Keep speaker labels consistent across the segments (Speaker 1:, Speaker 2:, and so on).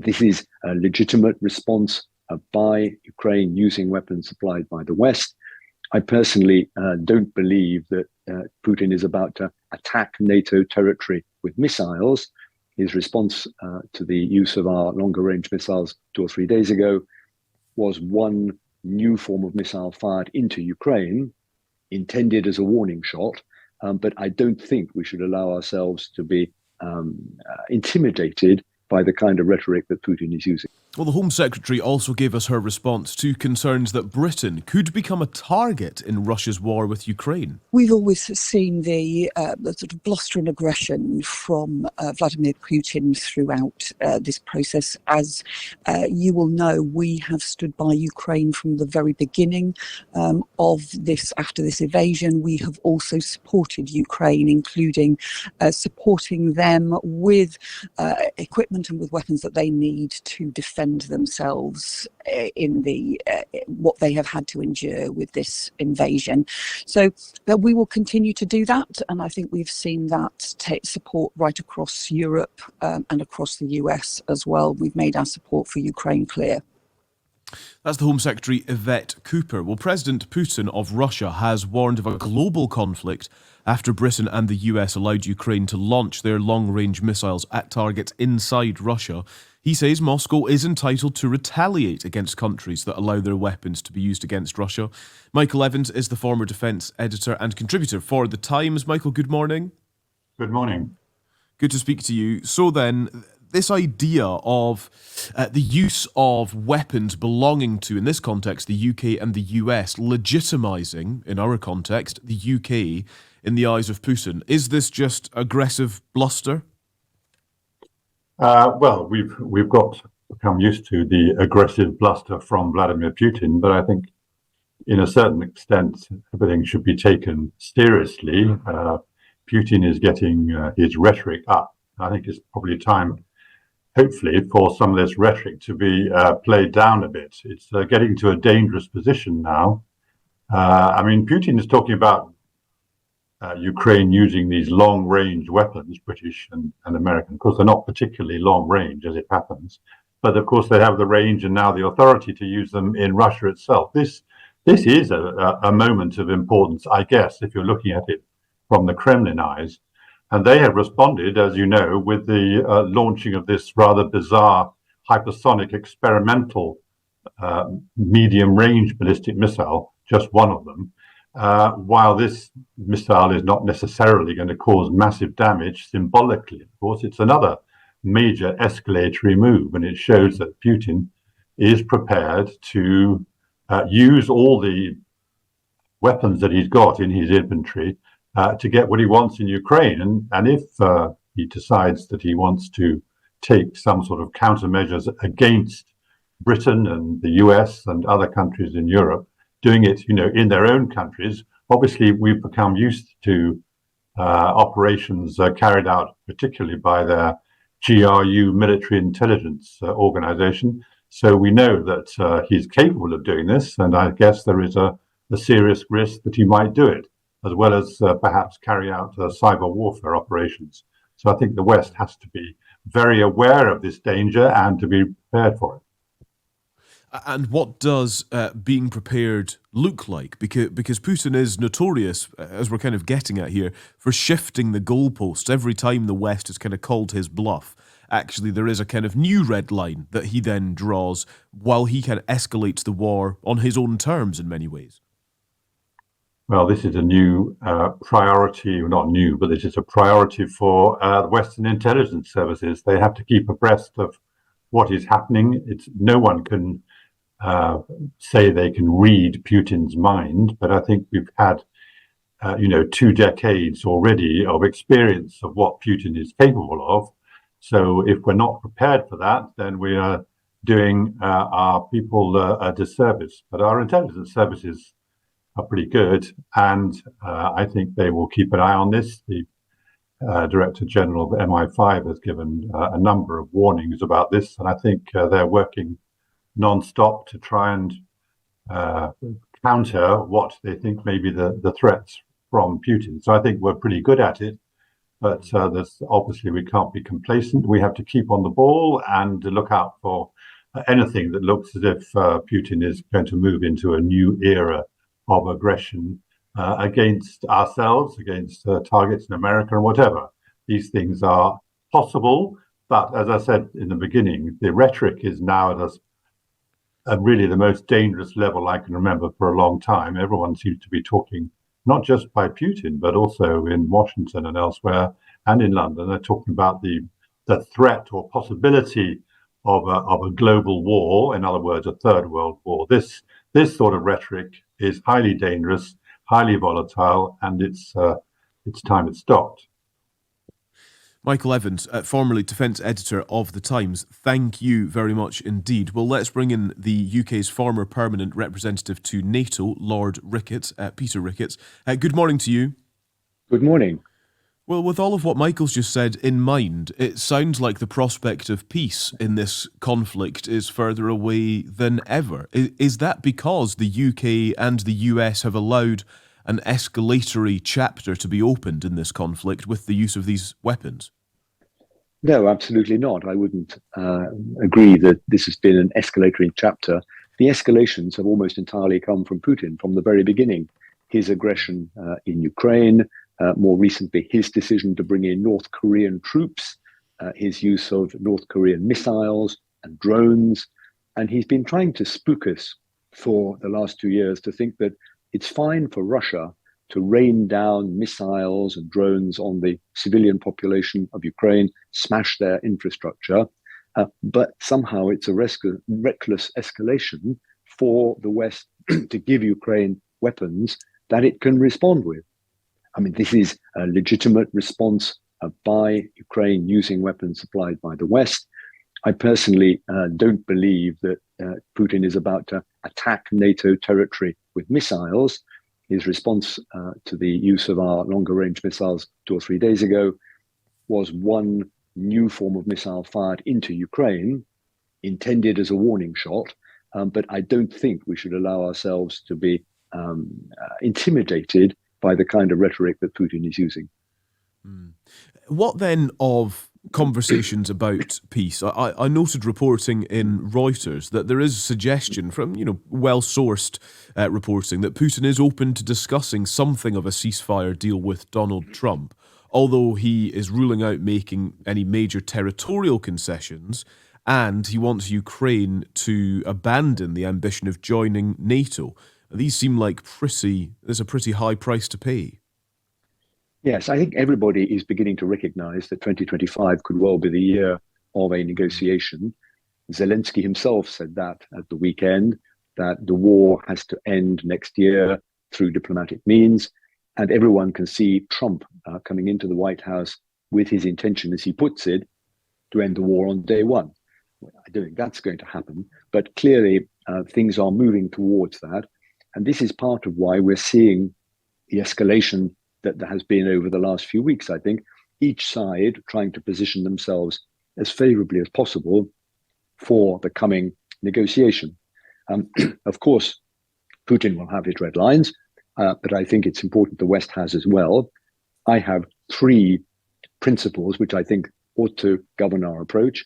Speaker 1: This is a legitimate response by Ukraine using weapons supplied by the West. I personally don't believe that Putin is about to attack NATO territory with missiles. His response to the use of our longer range missiles 2 or 3 days ago was one new form of missile fired into Ukraine, intended as a warning shot. But I don't think we should allow ourselves to be intimidated by the kind of rhetoric that Putin is using.
Speaker 2: Well, the Home Secretary also gave us her response to concerns that Britain could become a target in Russia's war with Ukraine.
Speaker 3: We've always seen the sort of blustering aggression from Vladimir Putin throughout this process. As you will know, we have stood by Ukraine from the very beginning of this. After this invasion, we have also supported Ukraine, including supporting them with equipment and with weapons that they need to defend themselves in the what they have had to endure with this invasion. So we will continue to do that, and I think we've seen that take support right across Europe and across the US as well. We've made our support for Ukraine clear.
Speaker 2: That's the Home Secretary Yvette Cooper. Well, President Putin of Russia has warned of a global conflict after Britain and the US allowed Ukraine to launch their long-range missiles at targets inside Russia. He says Moscow is entitled to retaliate against countries that allow their weapons to be used against Russia. Michael Evans is the former defence editor and contributor for The Times. Michael, good morning.
Speaker 4: Good morning.
Speaker 2: Good to speak to you. So then, this idea of the use of weapons belonging to, in this context, the UK and the US, legitimising, in our context, the UK in the eyes of Putin, is this just aggressive bluster?
Speaker 4: Well, we've got become used to the aggressive bluster from Vladimir Putin, but I think, in a certain extent, everything should be taken seriously. Putin is getting his rhetoric up. I think it's probably time, hopefully, for some of this rhetoric to be played down a bit. It's getting to a dangerous position now. Putin is talking about Ukraine using these long-range weapons, British and American. Of course, they're not particularly long-range, as it happens, but of course they have the range and now the authority to use them in Russia itself. This is a moment of importance, I guess, if you're looking at it from the Kremlin eyes. And they have responded, as you know, with the launching of this rather bizarre hypersonic experimental medium-range ballistic missile, just one of them. While this missile is not necessarily going to cause massive damage symbolically, of course, it's another major escalatory move, and it shows that Putin is prepared to use all the weapons that he's got in his inventory to get what he wants in Ukraine. And if he decides that he wants to take some sort of countermeasures against Britain and the US and other countries in Europe, doing it, in their own countries. Obviously, we've become used to operations carried out particularly by their GRU military intelligence organization. So we know that he's capable of doing this, and I guess there is a serious risk that he might do it, as well as perhaps carry out cyber warfare operations. So I think the West has to be very aware of this danger and to be prepared for it.
Speaker 2: And what does being prepared look like? Because Putin is notorious, as we're kind of getting at here, for shifting the goalposts. Every time the West has kind of called his bluff, actually there is a kind of new red line that he then draws while he kind of escalates the war on his own terms in many ways.
Speaker 4: Well, this is a new priority, not new, but this is a priority for the Western intelligence services. They have to keep abreast of what is happening. No one can say they can read Putin's mind, but I think we've had, 2 decades already of experience of what Putin is capable of. So if we're not prepared for that, then we are doing our people a disservice. But our intelligence services are pretty good, and I think they will keep an eye on this. The Director General of MI5 has given a number of warnings about this, and I think they're working non-stop to try and counter what they think may be the threats from Putin. So I think we're pretty good at it. But there's obviously we can't be complacent. We have to keep on the ball and look out for anything that looks as if Putin is going to move into a new era of aggression against ourselves, against targets in America and whatever. These things are possible, but as I said in the beginning, the rhetoric is now at really the most dangerous level I can remember for a long time. Everyone seems to be talking, not just by Putin, but also in Washington and elsewhere, and in London. They're talking about the threat or possibility of a global war, in other words, a third world war. This sort of rhetoric is highly dangerous, highly volatile, and it's time it stopped.
Speaker 2: Michael Evans, formerly defence editor of The Times, thank you very much indeed. Well, let's bring in the UK's former permanent representative to NATO, Lord Ricketts, Peter Ricketts. Good morning to you.
Speaker 1: Good morning.
Speaker 2: Well, with all of what Michael's just said in mind, it sounds like the prospect of peace in this conflict is further away than ever. Is that because the UK and the US have allowed an escalatory chapter to be opened in this conflict with the use of these weapons?
Speaker 1: No, absolutely not. I wouldn't agree that this has been an escalatory chapter. The escalations have almost entirely come from Putin from the very beginning. His aggression in Ukraine, more recently, his decision to bring in North Korean troops, his use of North Korean missiles and drones. And he's been trying to spook us for the last 2 years to think that it's fine for Russia to rain down missiles and drones on the civilian population of Ukraine, smash their infrastructure, but somehow it's a reckless escalation for the West to give Ukraine weapons that it can respond with. I mean, this is a legitimate response by Ukraine using weapons supplied by the West. I personally don't believe that Putin is about to attack NATO territory with missiles. His response to the use of our longer range missiles 2 or 3 days ago was one new form of missile fired into Ukraine, intended as a warning shot. But I don't think we should allow ourselves to be intimidated by the kind of rhetoric that Putin is using.
Speaker 2: What then of conversations about peace? I noted reporting in Reuters that there is a suggestion from, well-sourced reporting that Putin is open to discussing something of a ceasefire deal with Donald Trump, although he is ruling out making any major territorial concessions, and he wants Ukraine to abandon the ambition of joining NATO. These seem like there's a pretty high price to pay.
Speaker 1: Yes, I think everybody is beginning to recognize that 2025 could well be the year of a negotiation. Zelensky himself said that at the weekend, that the war has to end next year through diplomatic means. And everyone can see Trump coming into the White House with his intention, as he puts it, to end the war on day one. I don't think that's going to happen, but clearly things are moving towards that. And this is part of why we're seeing the escalation that there has been over the last few weeks. I think each side trying to position themselves as favorably as possible for the coming negotiation. Of course, Putin will have his red lines, but I think it's important the West has as well. I have 3 principles which I think ought to govern our approach.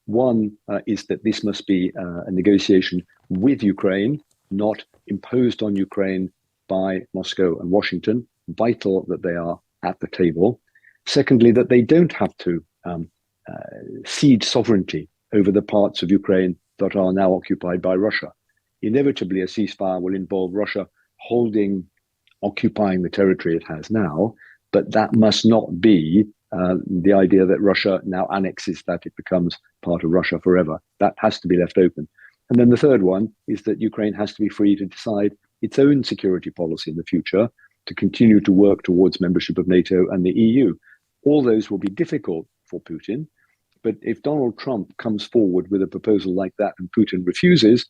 Speaker 1: One is that this must be a negotiation with Ukraine, not imposed on Ukraine by Moscow and Washington. Vital that they are at the table. Secondly, that they don't have to cede sovereignty over the parts of Ukraine that are now occupied by Russia. Inevitably, a ceasefire will involve Russia occupying the territory it has now, but that must not be the idea that Russia now annexes that it becomes part of Russia forever. That has to be left open. And then the third one is that Ukraine has to be free to decide its own security policy in the future, to continue to work towards membership of NATO and the EU. All those will be difficult for Putin, but if Donald Trump comes forward with a proposal like that and Putin refuses,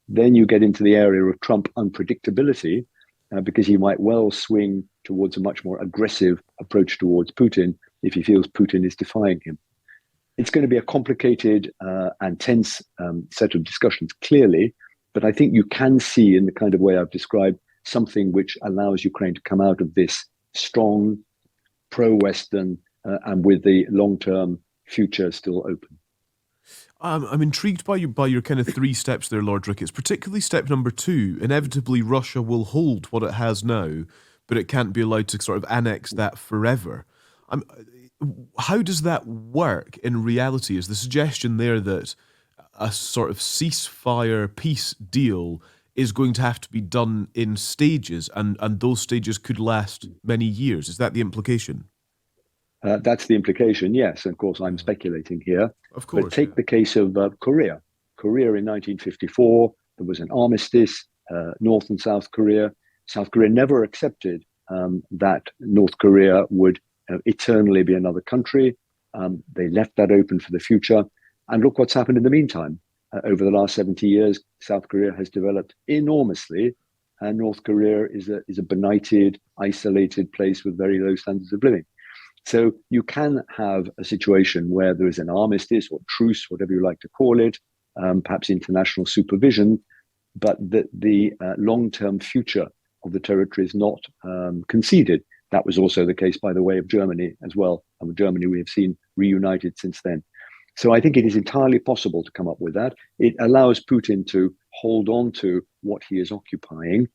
Speaker 1: then you get into the area of Trump unpredictability, because he might well swing towards a much more aggressive approach towards Putin if he feels Putin is defying him. It's going to be a complicated and tense set of discussions, clearly, but I think you can see in the kind of way I've described something which allows Ukraine to come out of this strong, pro-Western, and with the long-term future still open.
Speaker 2: I'm intrigued by your kind of three steps there, Lord Ricketts, particularly step number 2. Inevitably, Russia will hold what it has now, but it can't be allowed to sort of annex that forever. How does that work in reality? Is the suggestion there that a sort of ceasefire peace deal is going to have to be done in stages, and those stages could last many years? Is that the implication?
Speaker 1: That's the implication, yes. And of course, I'm speculating here.
Speaker 2: Of course.
Speaker 1: But take the case of Korea. Korea in 1954, there was an armistice, North and South Korea. South Korea never accepted that North Korea would eternally be another country. They left that open for the future. And look what's happened in the meantime. Over the last 70 years, South Korea has developed enormously, and North Korea is a benighted, isolated place with very low standards of living. So you can have a situation where there is an armistice or truce, whatever you like to call it, perhaps international supervision, but the long-term future of the territory is not conceded. That was also the case, by the way, of Germany as well. And with Germany, we have seen reunited since then. So I think it is entirely possible to come up with that. It allows Putin to hold on to what he is occupying.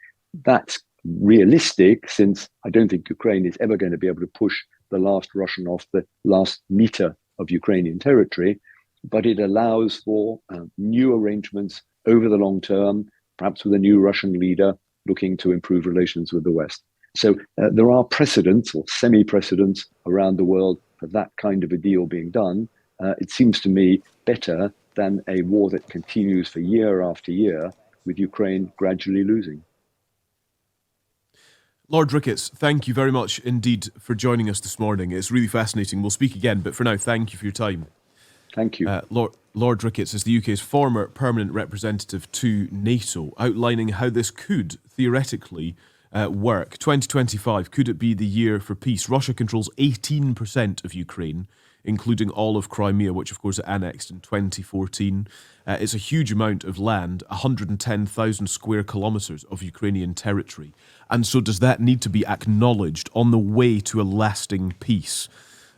Speaker 1: That's realistic, since I don't think Ukraine is ever going to be able to push the last Russian off the last meter of Ukrainian territory, but it allows for new arrangements over the long term, perhaps with a new Russian leader looking to improve relations with the West. So there are precedents or semi-precedents around the world for that kind of a deal being done. It seems to me better than a war that continues for year after year, with Ukraine gradually losing.
Speaker 2: Lord Ricketts, thank you very much indeed for joining us this morning. It's really fascinating. We'll speak again, but for now, thank you for your time.
Speaker 1: Thank you.
Speaker 2: Lord Ricketts is the UK's former permanent representative to NATO, outlining how this could theoretically work. 2025, could it be the year for peace? Russia controls 18% of Ukraine, including all of Crimea, which of course it annexed in 2014. It's a huge amount of land, 110,000 square kilometres of Ukrainian territory. And so does that need to be acknowledged on the way to a lasting peace?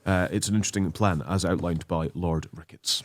Speaker 2: It's an interesting plan, as outlined by Lord Ricketts.